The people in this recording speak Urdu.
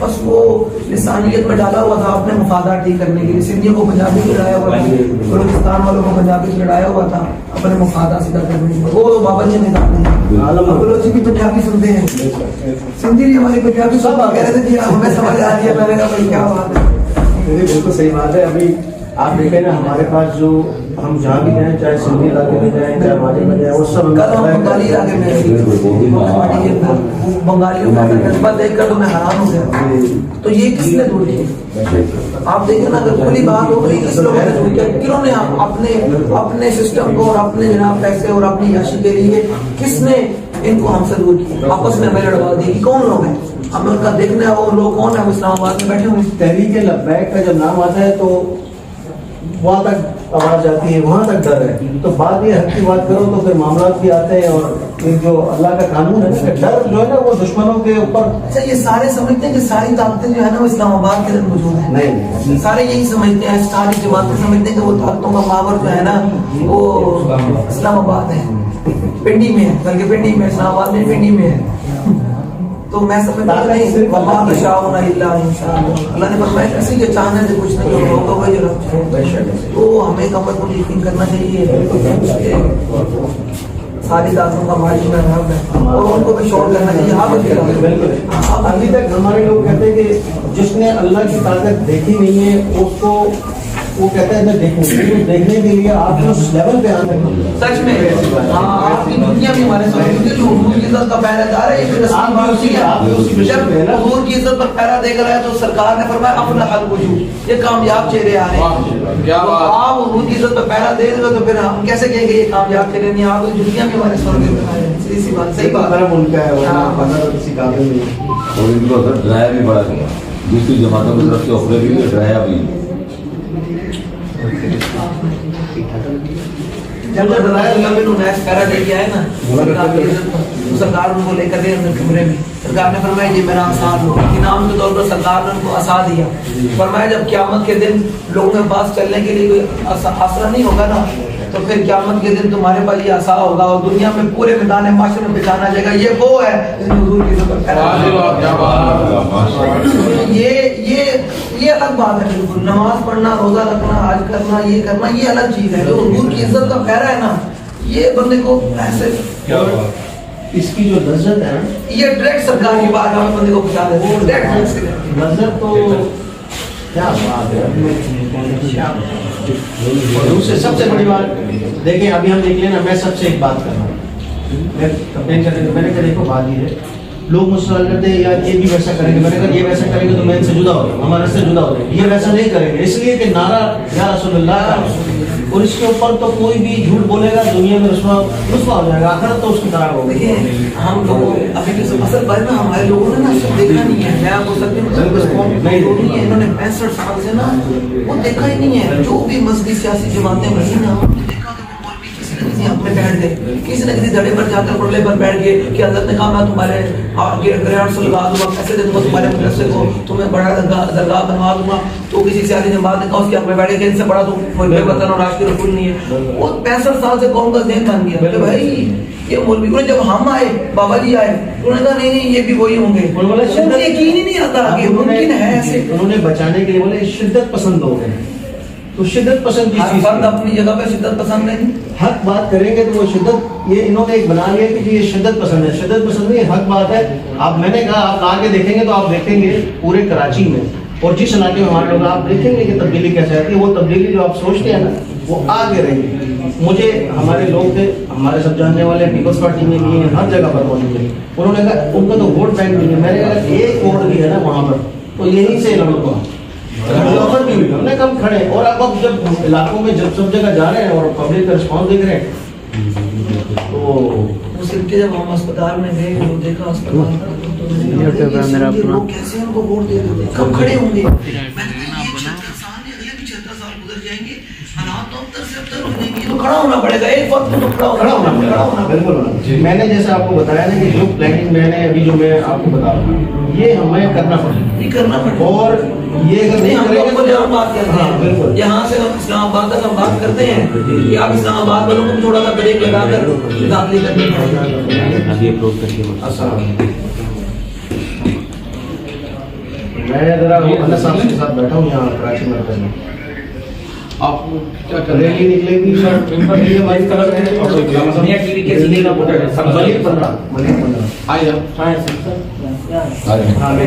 بس وہ لسانیت میں ڈالا ہوا تھا اپنے مفادات ٹھیک کرنے کے لیے. سندھیوں کو پنجابی سے لڑایا ہوا تھا, بلوچستان والوں کو پنجابی سے لڑایا ہوا تھا اپنے مفادات سیدھا کرنے کے لیے. وہ بابا جی نے کہا بلوچی کی پنجابی سنتے ہیں, سندھی بھی ہماری پنجابی سب کہہ رہے تھے جی ہمیں سمجھ آ رہی ہے. میں نے کہا بھائی کیا بات ہے. بالکل صحیح بات ہے. ابھی آپ دیکھیں نا ہمارے پاس جو ہم جہاں بھی جائیں, چاہے سندھی علاقے میں جائیں چاہے ہمارے میں جائیں, وہ سب کل ہم بنگالی علاقے میں بنگالیوں کا جذبہ دیکھ کر تو میں حیران ہو گیا. تو یہ کس نے دور کیا؟ آپ دیکھیں نا اگر کھلی بات ہو گئی کس لوگوں نے دور کیا, کنہوں نے اپنے سسٹم کو اور اپنے جناب پیسے اور اپنی یاشی کے لیے کس نے ان کو ہم سے دور کیا, آپس میں ہمیں لڑوا دی کہ کون لوگ ہیں, ہمیں ان کا دیکھنا ہے وہ لوگ کون ہیں, وہ اسلام آباد میں بیٹھے ہوئے. تحریک لبیک کا جب نام آتا ہے تو وہاں تک آواز جاتی ہے, وہاں تک ڈر ہے. تو بات یہ حق کی بات کرو تو پھر معاملات بھی آتے ہیں, اور یہ جو اللہ کا قانون ہے نا, ڈر جو ہے نا وہ دشمنوں کے اوپر. اچھا یہ سارے سمجھتے ہیں کہ ساری طاقتیں جو ہے نا وہ اسلام آباد کے اندر موجود ہیں؟ نہیں, سارے یہی سمجھتے ہیں, ساری جماعتیں سمجھتے ہیں کہ وہ طاقتوں کا محور جو ہے نا وہ اسلام آباد ہے, پنڈی میں ہے, بلکہ پنڈی میں, اسلام آباد میں پنڈی میں ہے. تو میں سمجھتا نہیں وما تشاءون الا ان شاء اللہ. اللہ نے فرمایا کسی کے چاہنے سے کچھ نہیں ہوگا, وہ جو رب چاہے. تو ہمیں کم از کم یقین کرنا چاہیے ساری ذاتوں کا مالک میں رب ہے, اور ان کو بھی شور کرنا چاہیے. بالکل ابھی تک ہمارے لوگ کہتے ہیں کہ جس نے اللہ کی طاقت دیکھی نہیں ہے اس کو وہ کہتے ہیں دیکھنے کے لیے آپ اس لیول پہ آنے. سچ میں آپ کی دنیا بھی ہمارے سامنے جو حضور کی عزت کا پہرا دار ہے, یہ جب حضور کی عزت پر پہرا دے کر آیا تو سرکار نے فرمایا افلح الوجوہ, یہ کامیاب چہرے آ رہے ہیں. آپ حضور کی عزت پر پہرا دے دیں تو پھر ہم کیسے کہیں گے یہ کامیاب چہرے نہیں, آپ کی دنیا بھی ہمارے سامنے پہ آئے ہیں. سی بات صحیح بات ہے, ان کا ہے کسی قابل نہیں. اور ان کو اگر ڈرایا بھی بڑا گیا, دوسری جماعتوں کی طرف سے افرے بھی ڈرایا بھی. جب پیرا لے کے آئے نا سرکار ان کو لے کر گئے اندر کمرے میں. سرکار نے فرمایا یہ میرا آسان ہو, انعام کے طور پر سرکار نے ان کو عصا دیا. فرمایا جب قیامت کے دن لوگوں کے پاس چلنے کے لیے کوئی آسرا نہیں ہوگا نا, تو پھر قیامت کے دن تمہارے پاس یہ عصا ہوگا اور دنیا میں پورے میدان معاشرے میں پہچانا جائے گا یہ وہ ہے جس نے حضور کی عزت پر یہ الگ بات ہے. بالکل نماز پڑھنا, روزہ رکھنا, حج کرنا, یہ کرنا یہ الگ چیز ہے. جو حضور کی عزت کا پہرا ہے نا یہ بندے کو ایسے اس کی جو لذت ہے یہ ڈائریکٹ سرکار کی بات ہے, بندے کو پہنچا دیتے ہیں. لذت تو کیا بات ہے. اور دوسرے سب سے بڑی بات دیکھیں, ابھی ہم دیکھ لیں نا, میں سب سے ایک بات کر رہا ہوں, میں نے کہا دیکھو بات یہ ہے, لوگ مجھ سے سوال کرتے ہیں یار یہ بھی ویسا کریں گے. میں نے کہا یہ ویسا کریں گے تو میں ان سے جدا ہو جاؤں, ہمارے سے جدا ہو جائیں. یہ ویسا نہیں کریں گے اس لیے کہ نعرہ یا رسول اللہ, اور اس کے اوپر تو کوئی بھی جھوٹ بولے گا دنیا میں رسوا ہو جائے گا, آخرت تو اس کی طرح ہوگی. دیکھیں ہم لوگوں ابھی اصل بات نا ہمارے لوگوں نے نا سب دیکھا نہیں ہے. میں آپ کو سب نہیں ہے, انہوں نے 65 سال سے نا وہ دیکھا ہی نہیں ہے. جو بھی مذہبی سیاسی جماعتیں بنی نا کسی حق میں بیٹھ گئے, کسی نہ کسی دھڑے پر جا کر پڑلے پر بیٹھ گئے کہ حضرت نے کہا میں تمہارے گرانٹ سے لگا دوں گا, پیسے دے دوں گا تمہارے مدرسے کو, تمہیں بڑا درگاہ بنوا دوں گا. تو کسی سیاسی جماعت نے کہا اس کے حق میں بیٹھے کہ ان سے بڑا تو کوئی بے وطن اور عاشق رسول نہیں ہے. وہ 65 سال سے قوم کا ذہن بن گیا کہ بھائی یہ مولوی کو جب ہم آئے بابا جی آئے انہوں نے کہا نہیں یہ بھی وہی ہوں گے. یقین ہی نہیں آتا کہ ممکن ہے ایسے. انہوں نے بچانے کے لیے بولے شدت پسند لوگ ہیں, تو شدت پسند کی چیز فرد اپنی جگہ پہ شدت پسند نہیں. حق بات کریں گے تو وہ شدت, یہ انہوں نے ایک بنا لیا کہ یہ شدت پسند ہے. شدت پسند نہیں, حق بات ہے. آپ میں نے کہا آپ آ کے دیکھیں گے تو آپ دیکھیں گے پورے کراچی میں اور جس علاقے میں ہمارے لوگ آپ دیکھیں گے کہ تبدیلی کیسے آتی ہے. وہ تبدیلی جو آپ سوچتے ہیں نا وہ آگے رہے گی. مجھے ہمارے لوگ تھے, ہمارے سب جاننے والے پیپلز پارٹی میں بھی ہیں, ہر جگہ پر موجود ہیں. انہوں نے کہا ان کا تو ووٹ بینک نہیں ہے. میں نے کہا ایک ووٹ بھی ہے نا وہاں پر تو یہیں سے لڑوں گا. بھی ہوئی ہم نے کم کھڑے. اور اب جب علاقوں میں جب سب جگہ جا رہے ہیں اور پبلک کا رسپانس دیکھ رہے ہیں تو صرف جب ہم اسپتال میں گئے وہ دیکھا اسپتال لوگ کیسے ان کو ووٹ دے دیتے, کب کھڑے ہوں گے. کھڑا ہونا پڑے گا, ایک وقت تو کھڑا ہونا. بالکل میں نے جیسے آپ کو بتایا نا کہ جو پلاننگ میں نے ابھی جو میں آپ کو بتا رہا ہوں یہ ہمیں کرنا پڑے. اور یہ اگر نہیں ہم لوگ کو بات کرتے ہیں یہاں سے ہم اسلام آباد تک ہم بات کرتے ہیں کہ آپ اسلام آباد والوں کو تھوڑا سا بریک لگا کر داخلی کرنے پڑے گا. میں ذرا اللہ صاحب کے ساتھ بیٹھا ہوں یہاں کراچی مرکز میں. آپ کیا کر رہے ہیں؟ ریلی نکلے گی آئے آ رہے ہیں.